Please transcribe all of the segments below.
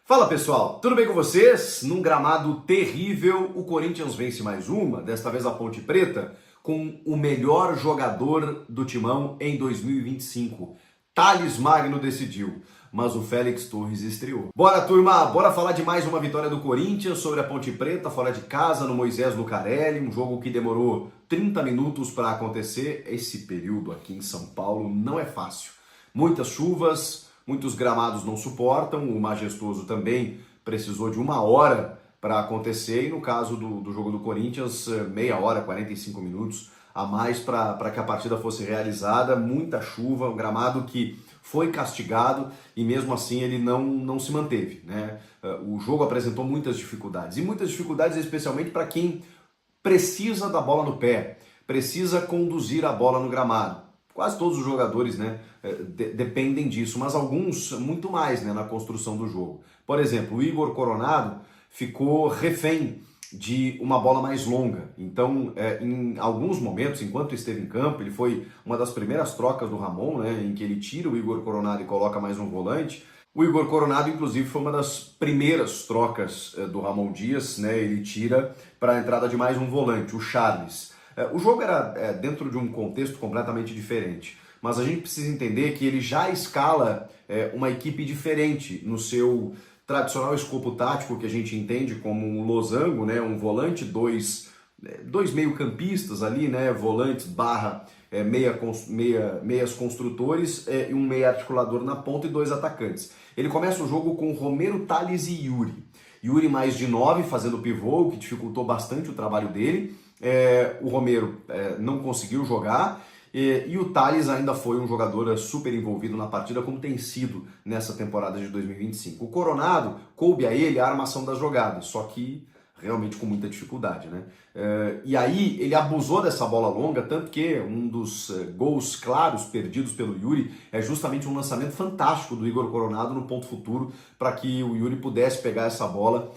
Fala pessoal, tudo bem com vocês? Num gramado terrível, o Corinthians vence mais uma, desta vez a Ponte Preta, com o melhor jogador do Timão em 2025. Thales Magno decidiu, mas o Félix Torres estreou. Bora turma, bora falar de mais uma vitória do Corinthians sobre a Ponte Preta, fora de casa, no Moisés Lucarelli, um jogo que demorou 30 minutos para acontecer. Esse período aqui em São Paulo não é fácil. Muitas chuvas, muitos gramados não suportam, o Majestoso também precisou de 1 hora para acontecer, e no caso do jogo do Corinthians, meia hora, 45 minutos a mais para que a partida fosse realizada. Muita chuva, um gramado que foi castigado e mesmo assim ele não se manteve, né? O jogo apresentou muitas dificuldades, e muitas dificuldades especialmente para quem precisa da bola no pé, precisa conduzir a bola no gramado. Quase todos os jogadores, né, dependem disso, mas alguns muito mais, né, na construção do jogo. Por exemplo, o Igor Coronado ficou refém de uma bola mais longa. Então, em alguns momentos, enquanto esteve em campo, ele foi uma das primeiras trocas do Ramon, né, em que ele tira o Igor Coronado e coloca mais um volante. O Igor Coronado, inclusive, foi uma das primeiras trocas do Ramon Dias, né, ele tira para a entrada de mais um volante, o Charles. O jogo era dentro de um contexto completamente diferente, mas a gente precisa entender que ele já escala uma equipe diferente no seu tradicional escopo tático, que a gente entende como um losango, né? Um volante, dois meio-campistas ali, né? Volantes barra meias construtores, e um meia articulador na ponta e 2 atacantes. Ele começa o jogo com Romero, Thales e Yuri. Yuri mais de 9 fazendo pivô, o que dificultou bastante o trabalho dele. O Romero não conseguiu jogar e o Thales ainda foi um jogador super envolvido na partida, como tem sido nessa temporada de 2025. O Coronado coube a ele a armação das jogadas, só que realmente com muita dificuldade, né? E aí ele abusou dessa bola longa, tanto que um dos gols claros perdidos pelo Yuri é justamente um lançamento fantástico do Igor Coronado no ponto futuro, para que o Yuri pudesse pegar essa bola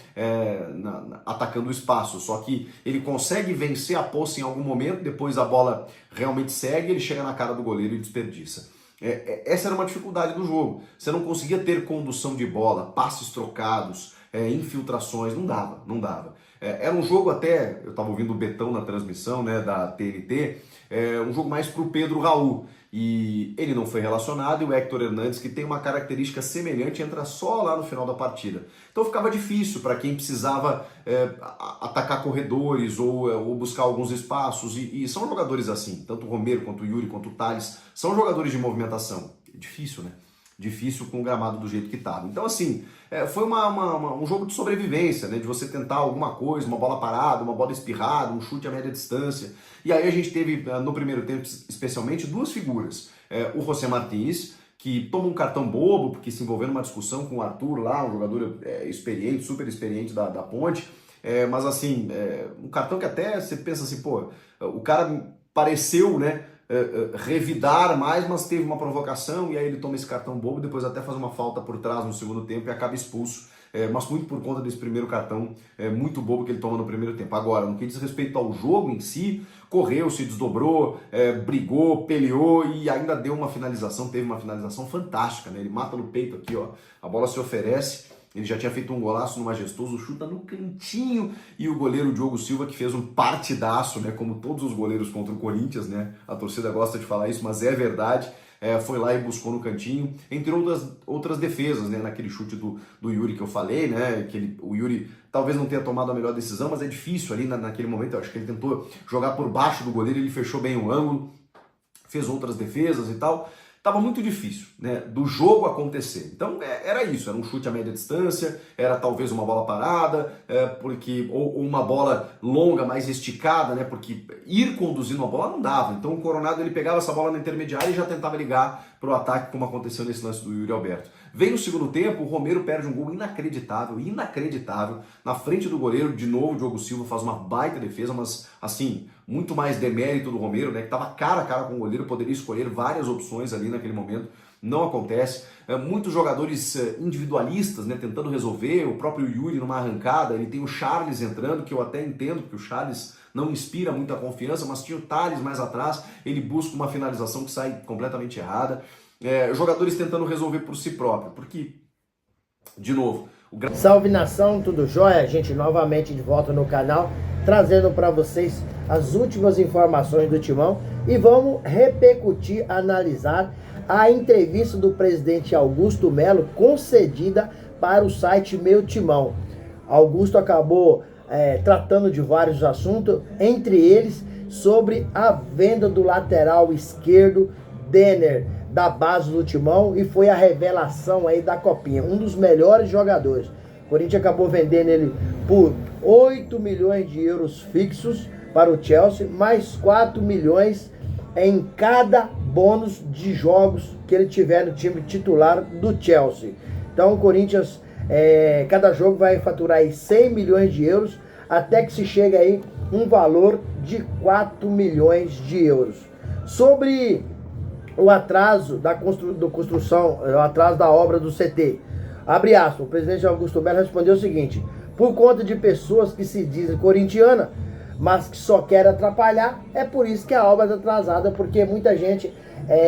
atacando o espaço. Só que ele consegue vencer a posse em algum momento, depois a bola realmente segue, ele chega na cara do goleiro e desperdiça. Essa era uma dificuldade do jogo. Você não conseguia ter condução de bola, passes trocados, infiltrações, não dava. Era um jogo até, eu estava ouvindo o Betão na transmissão, né, da TNT, um jogo mais para o Pedro Raul, e ele não foi relacionado, e o Héctor Hernandes, que tem uma característica semelhante, entra só lá no final da partida. Então ficava difícil para quem precisava atacar corredores ou buscar alguns espaços, e são jogadores assim, tanto o Romero, quanto o Yuri, quanto o Thales, são jogadores de movimentação. É difícil, né? Difícil com o gramado do jeito que estava. Então, assim, foi um jogo de sobrevivência, né? De você tentar alguma coisa, uma bola parada, uma bola espirrada, um chute a média distância. E aí a gente teve, no primeiro tempo, especialmente, duas figuras. O José Martins, que toma um cartão bobo, porque se envolveu numa discussão com o Arthur lá, um jogador experiente, super experiente da Ponte. Mas, assim, um cartão que até você pensa assim, pô, o cara pareceu, né? Revidar mais, mas teve uma provocação, e aí ele toma esse cartão bobo, depois até faz uma falta por trás no segundo tempo e acaba expulso, mas muito por conta desse primeiro cartão muito bobo que ele toma no primeiro tempo. Agora, no que diz respeito ao jogo em si, correu, se desdobrou, brigou, peleou e ainda deu uma finalização, teve uma finalização fantástica, né? Ele mata no peito aqui, ó, a bola se oferece. Ele já tinha feito um golaço no Majestoso, chuta no cantinho, e o goleiro Diogo Silva, que fez um partidaço, né, como todos os goleiros contra o Corinthians, né, a torcida gosta de falar isso, mas é verdade, foi lá e buscou no cantinho, entre outras defesas, né, naquele chute do Yuri que eu falei, né, que o Yuri talvez não tenha tomado a melhor decisão, mas é difícil ali naquele momento. Eu acho que ele tentou jogar por baixo do goleiro, ele fechou bem o ângulo, fez outras defesas e tal. Estava muito difícil, né, do jogo acontecer. Então era isso, era um chute a média distância, era talvez uma bola parada, ou uma bola longa, mais esticada, né, porque ir conduzindo a bola não dava. Então o Coronado ele pegava essa bola na intermediária e já tentava ligar para o ataque, como aconteceu nesse lance do Yuri Alberto. Vem no segundo tempo, o Romero perde um gol inacreditável, na frente do goleiro. De novo o Diogo Silva faz uma baita defesa, mas assim, muito mais demérito do Romero, né, que estava cara a cara com o goleiro, poderia escolher várias opções ali naquele momento. Não acontece. Muitos jogadores individualistas, né, tentando resolver. O próprio Yuri numa arrancada, ele tem o Charles entrando, que eu até entendo, porque o Charles não inspira muita confiança, mas tinha o Thales mais atrás, ele busca uma finalização que sai completamente errada. Jogadores tentando resolver por si próprio, porque, de novo, Salve nação, tudo jóia? A gente novamente de volta no canal, trazendo para vocês as últimas informações do Timão e vamos repercutir, analisar a entrevista do presidente Augusto Melo concedida para o site Meu Timão. Augusto acabou tratando de vários assuntos, entre eles sobre a venda do lateral esquerdo Denner, da base do Timão, e foi a revelação aí da Copinha, um dos melhores jogadores. O Corinthians acabou vendendo ele por 8 milhões de euros fixos para o Chelsea, mais 4 milhões em cada bônus de jogos que ele tiver no time titular do Chelsea. Então o Corinthians, cada jogo vai faturar aí 100 milhões de euros, até que se chegue aí um valor de 4 milhões de euros. Sobre o atraso da construção, o atraso da obra do CT. Abre aspas, o presidente Augusto Melo respondeu o seguinte: por conta de pessoas que se dizem corintiana, mas que só querem atrapalhar, é por isso que a obra está atrasada, porque muita gente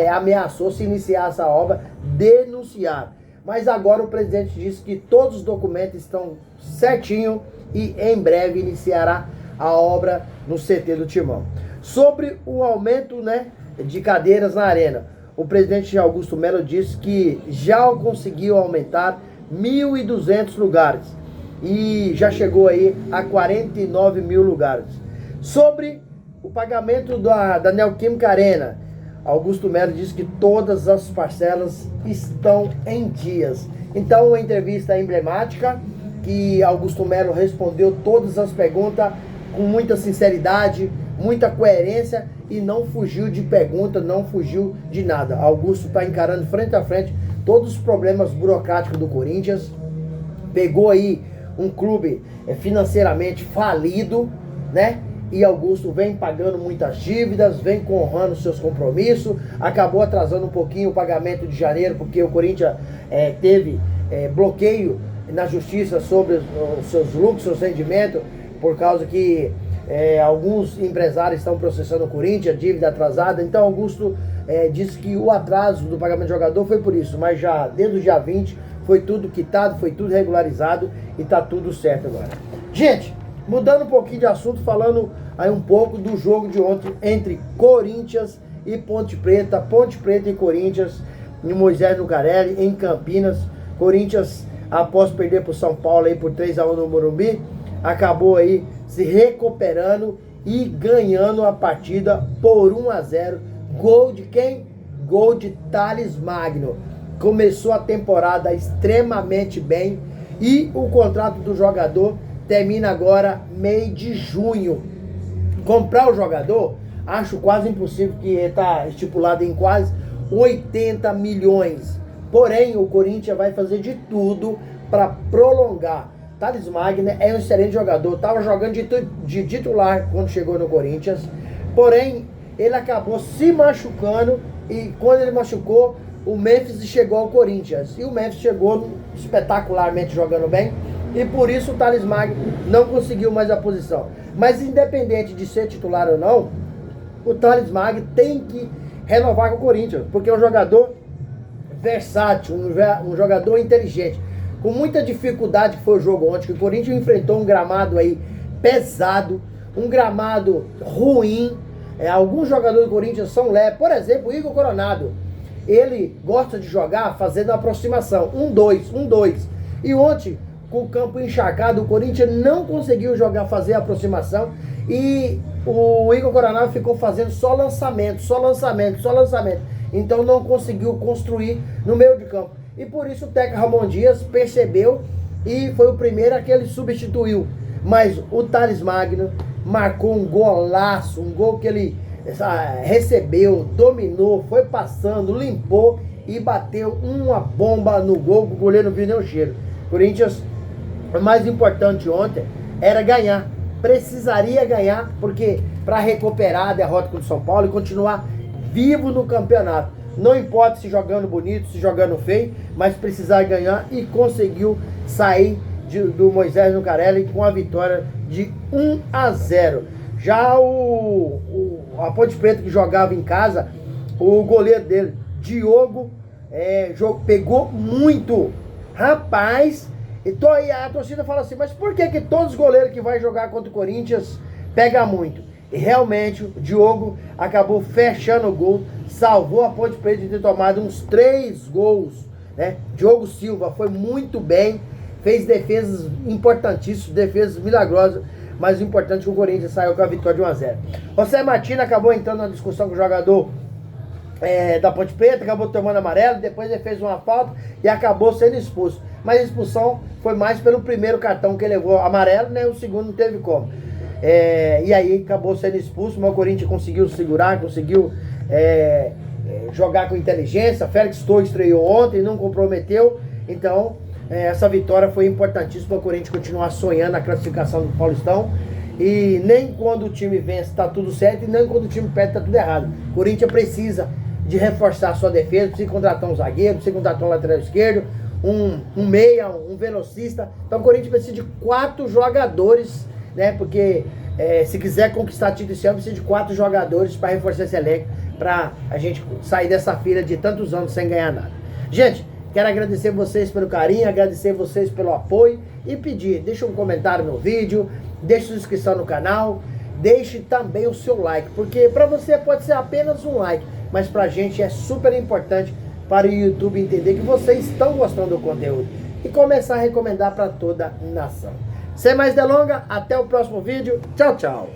ameaçou se iniciar essa obra, denunciar. Mas agora o presidente disse que todos os documentos estão certinho e em breve iniciará a obra no CT do Timão. Sobre o aumento, de cadeiras na arena, o presidente Augusto Melo disse que já conseguiu aumentar 1.200 lugares e já chegou aí a 49 mil lugares. Sobre o pagamento da Neoquímica Arena, Augusto Melo disse que todas as parcelas estão em dias. Então, uma entrevista emblemática que Augusto Melo respondeu todas as perguntas com muita sinceridade, muita coerência e não fugiu de pergunta, não fugiu de nada. Augusto está encarando frente a frente todos os problemas burocráticos do Corinthians. Pegou aí um clube financeiramente falido, E Augusto vem pagando muitas dívidas, vem honrando seus compromissos, acabou atrasando um pouquinho o pagamento de janeiro, porque o Corinthians teve bloqueio na justiça sobre os seus lucros, seus rendimentos, por causa que alguns empresários estão processando o Corinthians, dívida atrasada. Então Augusto disse que o atraso do pagamento do jogador foi por isso, mas já desde o dia 20 foi tudo quitado, foi tudo regularizado e tá tudo certo agora. Gente, mudando um pouquinho de assunto, falando aí um pouco do jogo de ontem entre Corinthians e Ponte Preta e Corinthians, em Moisés Lucarelli, em Campinas. Corinthians, após perder para o São Paulo aí por 3-1 no Morumbi, acabou aí se recuperando e ganhando a partida por 1-0. Gol de quem? Gol de Thales Magno. Começou a temporada extremamente bem e o contrato do jogador termina agora mês de junho. Comprar o jogador, acho quase impossível, que está estipulado em quase 80 milhões. Porém, o Corinthians vai fazer de tudo para prolongar. Thales Magno é um excelente jogador, estava jogando de titular quando chegou no Corinthians, porém ele acabou se machucando e quando ele machucou, o Memphis chegou ao Corinthians e o Memphis chegou espetacularmente jogando bem e por isso o Thales Magno não conseguiu mais a posição. Mas independente de ser titular ou não, o Thales Magno tem que renovar com o Corinthians, porque é um jogador versátil, um jogador inteligente. Com muita dificuldade que foi o jogo ontem, que o Corinthians enfrentou um gramado aí pesado, um gramado ruim. Alguns jogadores do Corinthians são leves. Por exemplo, o Igor Coronado. Ele gosta de jogar fazendo aproximação. 1-2. E ontem, com o campo encharcado, o Corinthians não conseguiu fazer a aproximação. E o Igor Coronado ficou fazendo só lançamento. Então não conseguiu construir no meio de campo. E por isso o técnico Ramon Dias percebeu e foi o primeiro a que ele substituiu. Mas o Thales Magno marcou um golaço, um gol que ele recebeu, dominou, foi passando, limpou e bateu uma bomba no gol, que o goleiro não viu nem o cheiro. Corinthians, o mais importante ontem era ganhar. Precisaria ganhar, porque para recuperar a derrota contra o São Paulo e continuar vivo no campeonato. Não importa se jogando bonito, se jogando feio, mas precisar ganhar e conseguiu sair do Moisés Lucarelli com a vitória de 1-0. Já a Ponte Preta, que jogava em casa, o goleiro dele, Diogo, pegou muito. Rapaz, Então aí a torcida fala assim, mas por que todos os goleiros que vai jogar contra o Corinthians pega muito? E realmente o Diogo acabou fechando o gol, salvou a Ponte Preta de ter tomado uns 3 gols, né? Diogo Silva foi muito bem, fez defesas importantíssimas, defesas milagrosas, mas o importante é que o Corinthians saiu com a vitória de 1-0. José Martins acabou entrando na discussão com o jogador da Ponte Preta, acabou tomando amarelo, depois ele fez uma falta e acabou sendo expulso. Mas a expulsão foi mais pelo primeiro cartão que ele levou amarelo, né? O segundo não teve como. E aí acabou sendo expulso, mas o Corinthians conseguiu segurar, conseguiu jogar com inteligência. Félix Torres estreou ontem, não comprometeu. Então, essa vitória foi importantíssima para o Corinthians continuar sonhando a classificação do Paulistão. E nem quando o time vence está tudo certo, e nem quando o time perde está tudo errado. O Corinthians precisa de reforçar a sua defesa, precisa contratar um zagueiro, precisa contratar um lateral esquerdo, um meia, um velocista. Então o Corinthians precisa de 4 jogadores, né? Porque se quiser conquistar título esse ano, precisa de 4 jogadores para reforçar esse elenco, para a gente sair dessa fila de tantos anos sem ganhar nada. Gente, quero agradecer vocês pelo carinho, agradecer vocês pelo apoio e pedir, deixa um comentário no vídeo, deixe sua inscrição no canal, deixe também o seu like, porque para você pode ser apenas um like, mas pra gente é super importante para o YouTube entender que vocês estão gostando do conteúdo e começar a recomendar para toda a nação. Sem mais delongas, até o próximo vídeo. Tchau, tchau.